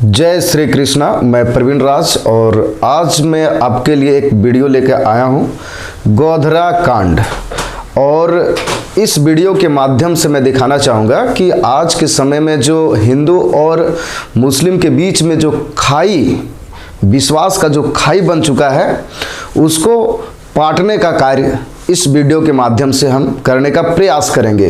जय श्री कृष्णा। मैं प्रवीण राज और आज मैं आपके लिए एक वीडियो लेकर आया हूँ गोधरा कांड। और इस वीडियो के माध्यम से मैं दिखाना चाहूँगा कि आज के समय में जो हिंदू और मुस्लिम के बीच में जो खाई, विश्वास का जो खाई बन चुका है, उसको पाटने का कार्य इस वीडियो के माध्यम से हम करने का प्रयास करेंगे।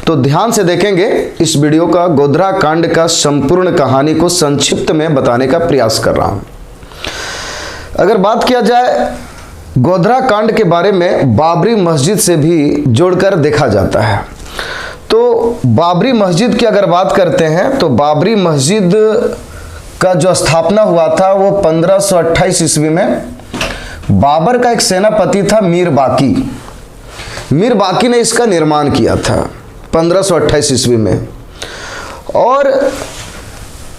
तो ध्यान से देखेंगे इस वीडियो का। गोधरा कांड का संपूर्ण कहानी को संक्षिप्त में बताने का प्रयास कर रहा हूं। अगर बात किया जाए गोधरा कांड के बारे में, बाबरी मस्जिद से भी जोड़कर देखा जाता है। तो बाबरी मस्जिद की अगर बात करते हैं तो बाबरी मस्जिद का जो स्थापना हुआ था वो 1528 ईस्वी में बाबर का एक सेनापति था मीर बाकी ने इसका निर्माण किया था 1528 ईस्वी में। और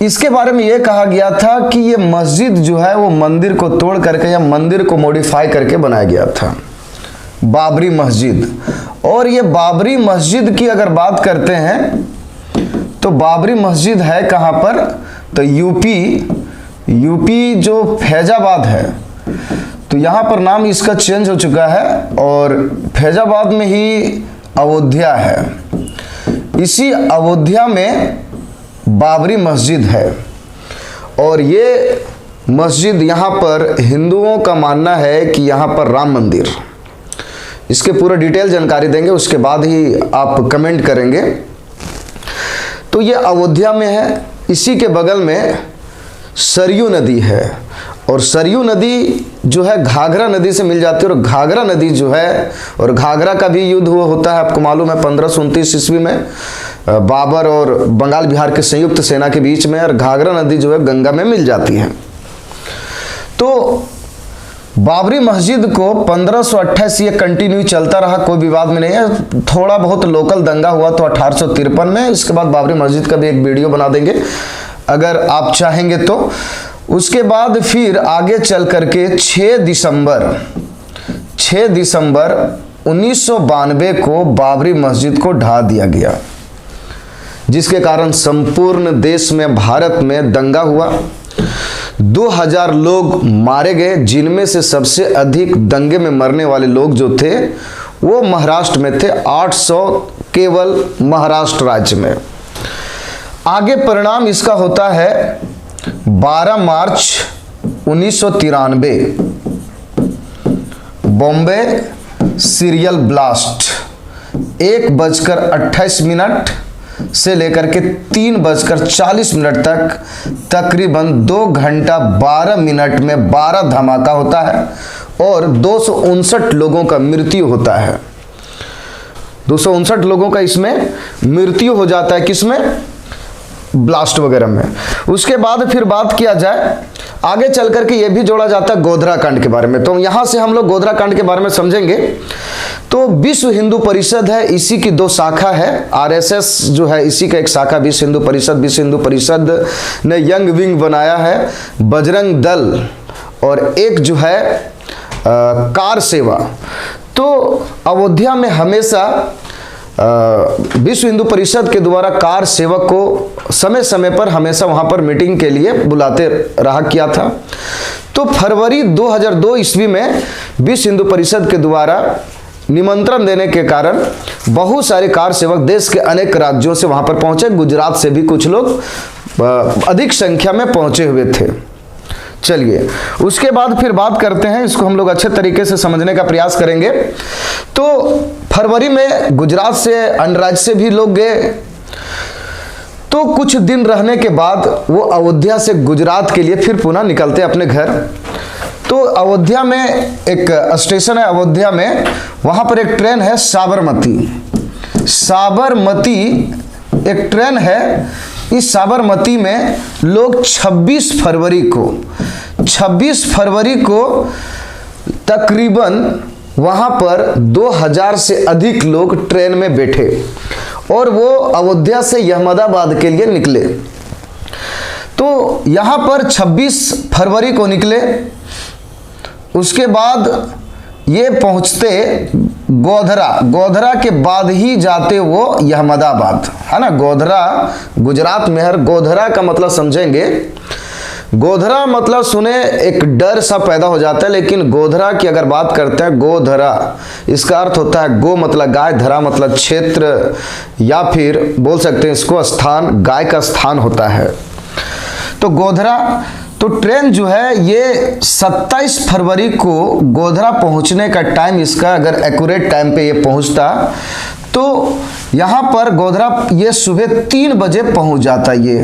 इसके बारे में यह कहा गया था कि ये मस्जिद जो है वो मंदिर को तोड़ करके या मंदिर को मॉडिफाई करके बनाया गया था, बाबरी मस्जिद। और ये बाबरी मस्जिद की अगर बात करते हैं तो बाबरी मस्जिद है कहाँ पर, तो यूपी जो फैजाबाद है, तो यहाँ पर नाम इसका चेंज हो चुका है और फैजाबाद में ही अयोध्या है। इसी अयोध्या में बाबरी मस्जिद है। और ये मस्जिद यहाँ पर हिंदुओं का मानना है कि यहाँ पर राम मंदिर, इसके पूरा डिटेल जानकारी देंगे, उसके बाद ही आप कमेंट करेंगे। तो ये अयोध्या में है। इसी के बगल में सरयू नदी है और सरयू नदी जो है घाघरा नदी से मिल जाती है। और घाघरा नदी जो है, और घाघरा का भी युद्ध हुआ होता है, आपको मालूम है 1529 ईस्वी में बाबर और बंगाल बिहार के संयुक्त सेना के बीच में। और घाघरा नदी जो है गंगा में मिल जाती है। तो बाबरी मस्जिद को 1528 ये कंटिन्यू चलता रहा, कोई विवाद में नहीं है। थोड़ा बहुत लोकल दंगा हुआ तो 1853 में। इसके बाद बाबरी मस्जिद का भी एक वीडियो बना देंगे अगर आप चाहेंगे तो। उसके बाद फिर आगे चल करके 6 दिसंबर 1992 को बाबरी मस्जिद को ढा दिया गया, जिसके कारण संपूर्ण देश में, भारत में दंगा हुआ। 2000 लोग मारे गए, जिनमें से सबसे अधिक दंगे में मरने वाले लोग जो थे वो महाराष्ट्र में थे, 800 केवल महाराष्ट्र राज्य में। आगे परिणाम इसका होता है 12 मार्च 1993 बॉम्बे सीरियल ब्लास्ट 1:28 से लेकर के 3:40 तक तकरीबन 2 घंटा 12 मिनट में 12 धमाका होता है और 259 लोगों का मृत्यु होता है। 259 लोगों का इसमें मृत्यु हो जाता है, किसमें, ब्लास्ट वगैरह में। उसके बाद फिर बात किया जाए आगे चल करके, ये भी जोड़ा जाता है गोधरा कांड के बारे में। तो यहां से हम लोग गोधरा कांड के बारे में समझेंगे। तो विश्व हिंदू परिषद है, इसी की 2 शाखा है। आरएसएस जो है इसी का एक शाखा विश्व हिंदू परिषद ने यंग विंग बनाया है, बजरंग दल, और एक जो है कार सेवा। तो अयोध्या में हमेशा विश्व हिंदू परिषद के द्वारा कार सेवक को समय समय पर हमेशा वहां पर मीटिंग के लिए बुलाते रहा किया था। तो फरवरी 2002 ईस्वी में विश्व हिंदू परिषद के द्वारा निमंत्रण देने के कारण बहुत सारे कार सेवक देश के अनेक राज्यों से वहां पर पहुंचे। गुजरात से भी कुछ लोग अधिक संख्या में पहुंचे हुए थे। चलिए उसके बाद फिर बात करते हैं, इसको हम लोग अच्छे तरीके से समझने का प्रयास करेंगे। तो फरवरी में गुजरात से, अन्य राज्य से भी लोग गए। तो कुछ दिन रहने के बाद वो अयोध्या से गुजरात के लिए फिर पुनः निकलते अपने घर। तो अयोध्या में एक स्टेशन है, अयोध्या में वहां पर एक ट्रेन है साबरमती एक ट्रेन है। इस साबरमती में लोग 26 फरवरी को तकरीबन वहां पर 2000 से अधिक लोग ट्रेन में बैठे और वो अयोध्या से अहमदाबाद के लिए निकले। तो यहां पर 26 फरवरी को निकले। उसके बाद ये पहुंचते गोधरा के बाद ही जाते वो अहमदाबाद, है ना। गोधरा गुजरात में है, गोधरा का मतलब समझेंगे गोधरा मतलब सुने एक डर सा पैदा हो जाता है, लेकिन गोधरा की अगर बात करते हैं, गोधरा इसका अर्थ होता है गो मतलब गाय, धरा मतलब क्षेत्र, या फिर बोल सकते हैं इसको स्थान, गाय का स्थान होता है। तो गोधरा, तो ट्रेन जो है ये 27 फरवरी को गोधरा पहुंचने का टाइम, इसका अगर एक्यूरेट टाइम पे ये पहुंचता तो यहाँ पर गोधरा ये सुबह 3 बजे पहुंच जाता ये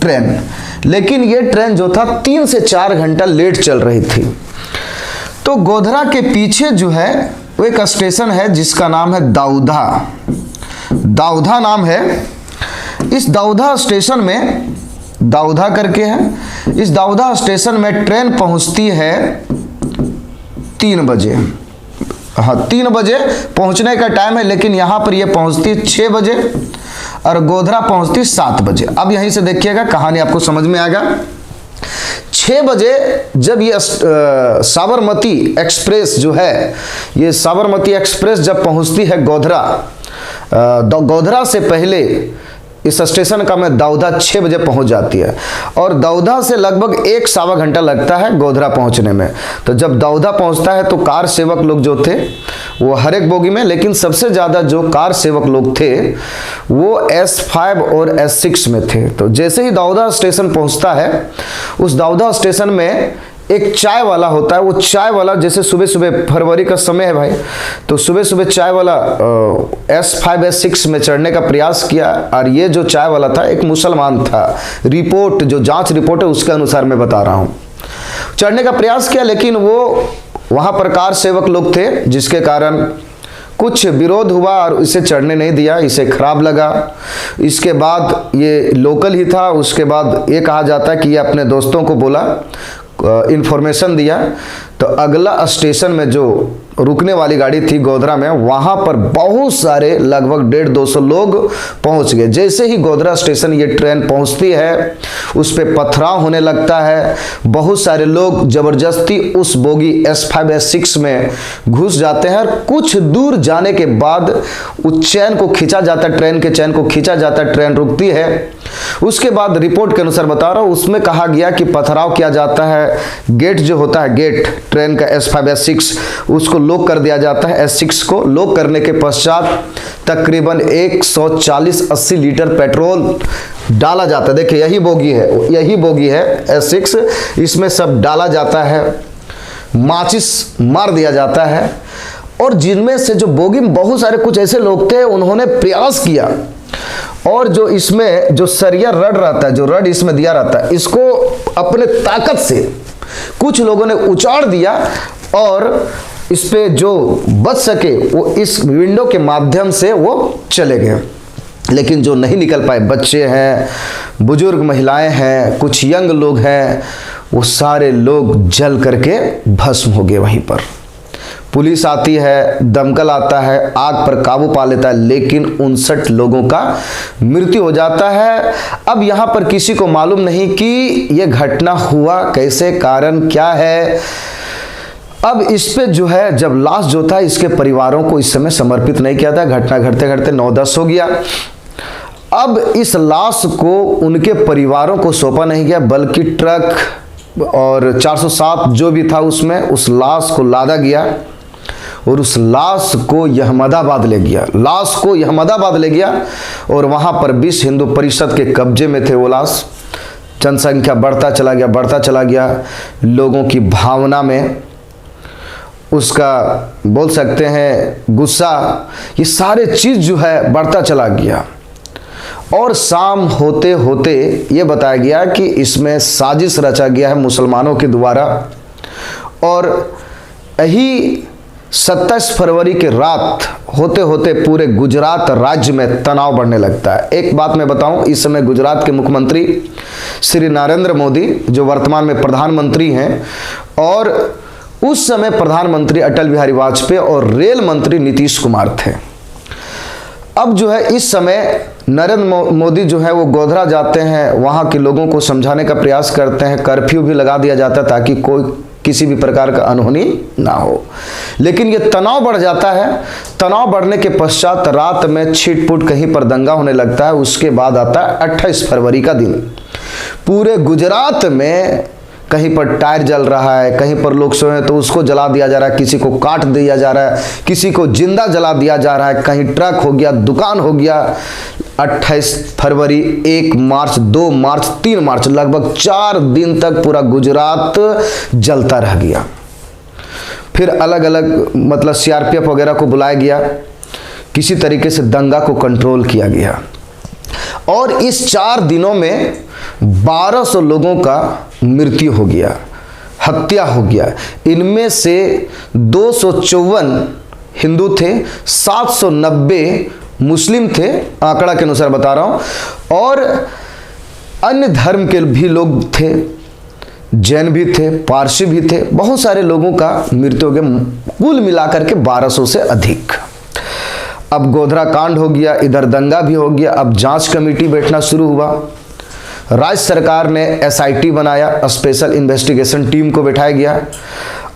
ट्रेन। लेकिन ये ट्रेन जो था 3 से 4 घंटा लेट चल रही थी। तो गोधरा के पीछे जो है वो एक स्टेशन है जिसका नाम है दाऊदा, दाऊदा नाम है। इस दाऊदा स्टेशन में, दाऊदा करके है, इस दाऊदा स्टेशन में ट्रेन पहुंचती है 3 बजे। हाँ 3 बजे पहुंचने का टाइम है, लेकिन यहां पर यह पहुंचती 6 बजे और गोधरा पहुंचती 7 बजे। अब यहीं से देखिएगा कहानी आपको समझ में आएगा। 6 बजे जब ये साबरमती एक्सप्रेस जो है, ये साबरमती एक्सप्रेस जब पहुंचती है गोधरा, गोधरा से पहले इस स्टेशन का मैं दाऊदा 6 बजे पहुंच जाती है, और दाऊदा से लगभग 1 सवा घंटा लगता है गोधरा पहुंचने में। तो जब दाऊदा पहुंचता है तो कार सेवक लोग जो थे वो हर एक बोगी में, लेकिन सबसे ज़्यादा जो कार सेवक लोग थे वो S5 और S6 में थे। तो जैसे ही दाऊदा स्टेशन पहुंचता है, उस दाऊदा स्टेशन में एक चाय वाला होता है। वो चाय वाला, जैसे सुबह सुबह फरवरी का समय है भाई, तो सुबह सुबह चाय वाला S5 S6 में चढ़ने का प्रयास किया, और ये जो चाय वाला था एक मुसलमान था। रिपोर्ट, जो जांच रिपोर्ट है उसके अनुसार मैं बता रहा हूँ, चढ़ने का प्रयास किया, लेकिन वो वहाँ पर कार सेवक लोग थे जिसके कारण कुछ विरोध हुआ और इसे चढ़ने नहीं दिया, इसे खराब लगा। इसके बाद ये लोकल ही था। उसके बाद ये कहा जाता है कि ये अपने दोस्तों को बोला, इंफॉर्मेशन दिया, तो अगला स्टेशन में जो रुकने वाली गाड़ी थी गोधरा में, वहां पर बहुत सारे लगभग 150-200 लोग पहुंच गए। जैसे ही गोधरा स्टेशन ये ट्रेन पहुंचती है, उस पे पथराव होने लगता है। बहुत सारे लोग जबरदस्ती उस बोगी S5 S6 में घुस जाते हैं, और कुछ दूर जाने के बाद उस चैन को खींचा जाता है, ट्रेन के चैन को खींचा जाता है, ट्रेन रुकती है। उसके बाद रिपोर्ट के अनुसार बता रहा हूं, उसमें कहा गया कि पथराव किया जाता है, गेट जो होता है, गेट ट्रेन का S5 S6, उसको लॉक कर दिया जाता है। S6 को लॉक करने के पश्चात तकरीबन 140-80 लीटर पेट्रोल डाला जाता है। देखिए यही बोगी है, यही बोगी है S6, इसमें सब डाला जाता है, माचिस मार दिया जाता है। और जिनमें से जो बोगी में बहुत सारे कुछ ऐसे लोग थे, उन्होंने प्रयास किया, और जो इसमें जो सरिया रड रहता है, जो रड इसमें दिया रहता है, इसको अपने ताकत से कुछ लोगों ने उचाड़ दिया, और इस पे जो बच सके वो इस विंडो के माध्यम से वो चले गए। लेकिन जो नहीं निकल पाए, बच्चे हैं, बुजुर्ग महिलाएं हैं, कुछ यंग लोग हैं, वो सारे लोग जल करके भस्म हो गए वहीं पर। पुलिस आती है, दमकल आता है, आग पर काबू पा लेता है, लेकिन 59 लोगों का मृत्यु हो जाता है। अब यहाँ पर किसी को मालूम नहीं कि यह घटना हुआ कैसे, कारण क्या है। अब इस पे जो है, जब लाश जो था इसके परिवारों को इस समय समर्पित नहीं किया था, घटना घटते घटते 9-10 हो गया। अब इस लाश को उनके परिवारों को सौंपा नहीं गया, बल्कि ट्रक और 407 जो भी था उसमें उस लाश को लादा गया, और उस लाश को अहमदाबाद ले गया, लाश को अहमदाबाद ले गया। और वहाँ पर विश्व हिंदू परिषद के कब्जे में थे वो लाश। जनसंख्या बढ़ता चला गया, बढ़ता चला गया, लोगों की भावना में उसका बोल सकते हैं गुस्सा, ये सारे चीज़ जो है बढ़ता चला गया। और शाम होते होते ये बताया गया कि इसमें साजिश रचा गया है मुसलमानों के द्वारा, और यही 27 फरवरी की रात होते होते पूरे गुजरात राज्य में तनाव बढ़ने लगता है। एक बात मैं बताऊं, इस समय गुजरात के मुख्यमंत्री श्री नरेंद्र मोदी, जो वर्तमान में प्रधानमंत्री हैं, और उस समय प्रधानमंत्री अटल बिहारी वाजपेयी और रेल मंत्री नीतीश कुमार थे। अब जो है इस समय नरेंद्र मोदी जो है वो गोधरा जाते हैं, वहाँ के लोगों को समझाने का प्रयास करते हैं, कर्फ्यू भी लगा दिया जाता है ताकि कोई किसी भी प्रकार का अनहोनी ना हो। लेकिन ये तनाव बढ़ जाता है। तनाव बढ़ने के पश्चात रात में छिटपुट कहीं पर दंगा होने लगता है। उसके बाद आता है 28 फरवरी का दिन। पूरे गुजरात में कहीं पर टायर जल रहा है, कहीं पर लोग सोए हैं तो उसको जला दिया जा रहा है, किसी को काट दिया जा रहा है, किसी को जिंदा जला दिया जा रहा है, कहीं ट्रक हो गया, दुकान हो गया। 28 फरवरी, 1 मार्च, 2 मार्च, 3 मार्च, लगभग 4 दिन तक पूरा गुजरात जलता रह गया। फिर अलग अलग मतलब सीआरपीएफ वगैरह को बुलाया गया, किसी तरीके से दंगा को कंट्रोल किया गया और इस 4 दिनों में 1200 लोगों का मृत्यु हो गया, हत्या हो गया। इनमें से 254 हिंदू थे, 790 मुस्लिम थे, आंकड़ा के अनुसार बता रहा हूं, और अन्य धर्म के भी लोग थे, जैन भी थे, पारसी भी थे, बहुत सारे लोगों का मृत्यु हो गया, कुल मिलाकर के 1200 से अधिक। अब गोधरा कांड हो गया, इधर दंगा भी हो गया, अब जांच कमेटी बैठना शुरू हुआ। राज्य सरकार ने एसआईटी बनाया, स्पेशल इन्वेस्टिगेशन टीम को बैठाया गया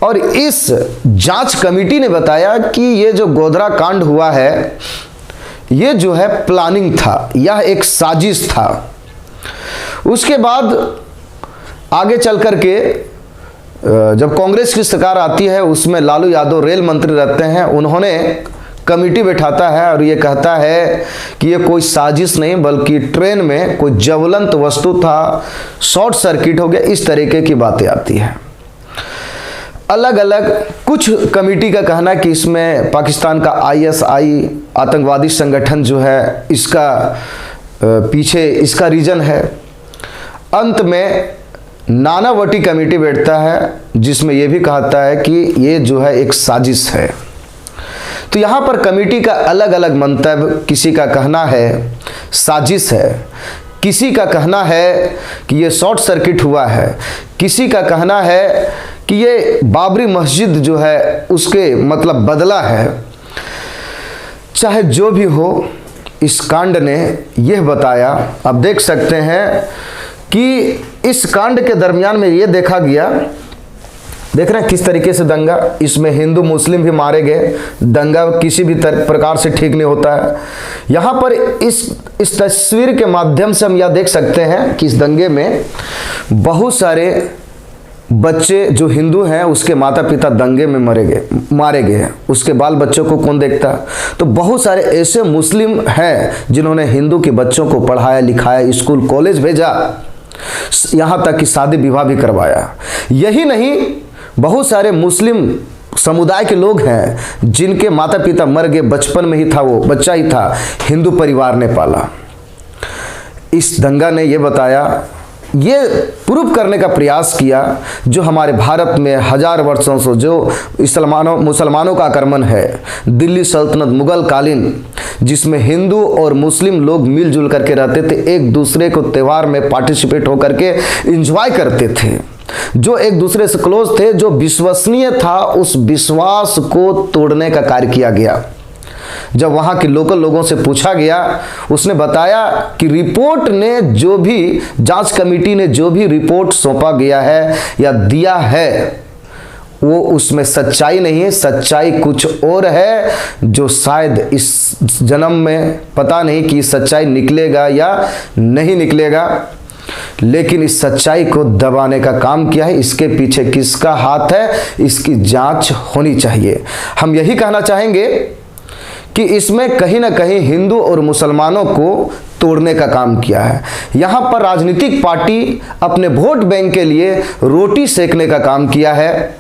और इस जांच कमेटी ने बताया कि ये जो गोधरा कांड हुआ है ये जो है प्लानिंग था, यह एक साजिश था। उसके बाद आगे चल करके जब कांग्रेस की सरकार आती है उसमें लालू यादव रेल मंत्री रहते हैं, उन्होंने कमेटी बैठाता है और ये कहता है कि ये कोई साजिश नहीं बल्कि ट्रेन में कोई ज्वलंत वस्तु था, शॉर्ट सर्किट हो गया, इस तरीके की बातें आती है। अलग अलग कुछ कमेटी का कहना है कि इसमें पाकिस्तान का आईएसआई आतंकवादी संगठन जो है इसका पीछे इसका रीजन है। अंत में नानावटी कमेटी बैठता है जिसमें यह भी कहता है कि ये जो है एक साजिश है। तो यहाँ पर कमेटी का अलग अलग मंतव्य, किसी का कहना है साजिश है, किसी का कहना है कि ये शॉर्ट सर्किट हुआ है, किसी का कहना है कि ये बाबरी मस्जिद जो है उसके मतलब बदला है। चाहे जो भी हो, इस कांड ने यह बताया, अब देख सकते हैं कि इस कांड के दरमियान में ये देखा गया, देख रहे हैं किस तरीके से दंगा, इसमें हिंदू मुस्लिम भी मारे गए, दंगा किसी भी प्रकार से ठीक नहीं होता है। यहाँ पर इस तस्वीर के माध्यम से हम यह देख सकते हैं कि इस दंगे में बहुत सारे बच्चे जो हिंदू हैं उसके माता पिता दंगे में मारे गए, उसके बाल बच्चों को कौन देखता। तो बहुत सारे ऐसे मुस्लिम हैं जिन्होंने हिंदू के बच्चों को पढ़ाया लिखाया, स्कूल कॉलेज भेजा, यहाँ तक कि शादी विवाह भी करवाया। यही नहीं, बहुत सारे मुस्लिम समुदाय के लोग हैं जिनके माता पिता मर गए, बचपन में ही था, वो बच्चा ही था, हिंदू परिवार ने पाला। इस दंगा ने ये बताया, ये प्रूव करने का प्रयास किया जो हमारे भारत में हजार वर्षों से जो मुसलमानों का आक्रमण है, दिल्ली सल्तनत मुगल कालीन, जिसमें हिंदू और मुस्लिम लोग मिलजुल करके रहते थे, एक दूसरे को त्यौहार में पार्टिसिपेट होकर के एंजॉय करते थे, जो एक दूसरे से क्लोज थे, जो विश्वसनीय था, उस विश्वास को तोड़ने का कार्य किया गया। जब वहां के लोकल लोगों से पूछा गया, उसने बताया कि रिपोर्ट ने जो भी, जांच कमेटी ने जो भी रिपोर्ट सौंपा गया है या दिया है वो उसमें सच्चाई नहीं है, सच्चाई कुछ और है जो शायद इस जन्म में पता नहीं कि सच्चाई निकलेगा या नहीं निकलेगा, लेकिन इस सच्चाई को दबाने का काम किया है। इसके पीछे किसका हाथ है, इसकी जांच होनी चाहिए। हम यही कहना चाहेंगे कि इसमें कहीं ना कहीं हिंदू और मुसलमानों को तोड़ने का काम किया है। यहाँ पर राजनीतिक पार्टी अपने वोट बैंक के लिए रोटी सेकने का काम किया है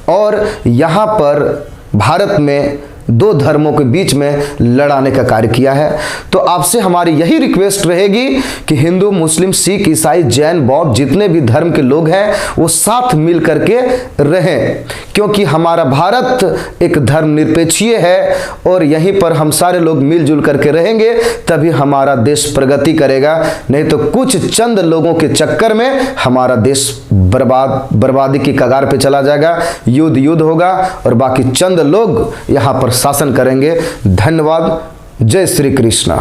और यहाँ पर भारत में दो धर्मों के बीच में लड़ाने का कार्य किया है। तो आपसे हमारी यही रिक्वेस्ट रहेगी कि हिंदू, मुस्लिम, सिख, ईसाई, जैन, बौद्ध, जितने भी धर्म के लोग हैं वो साथ मिल करके रहें, क्योंकि हमारा भारत एक धर्मनिरपेक्षीय है और यहीं पर हम सारे लोग मिलजुल करके रहेंगे तभी हमारा देश प्रगति करेगा। नहीं तो कुछ चंद लोगों के चक्कर में हमारा देश बर्बादी की कगार पे चला जाएगा, युद्ध होगा और बाकी चंद लोग यहाँ पर शासन करेंगे। धन्यवाद। जय श्री कृष्णा।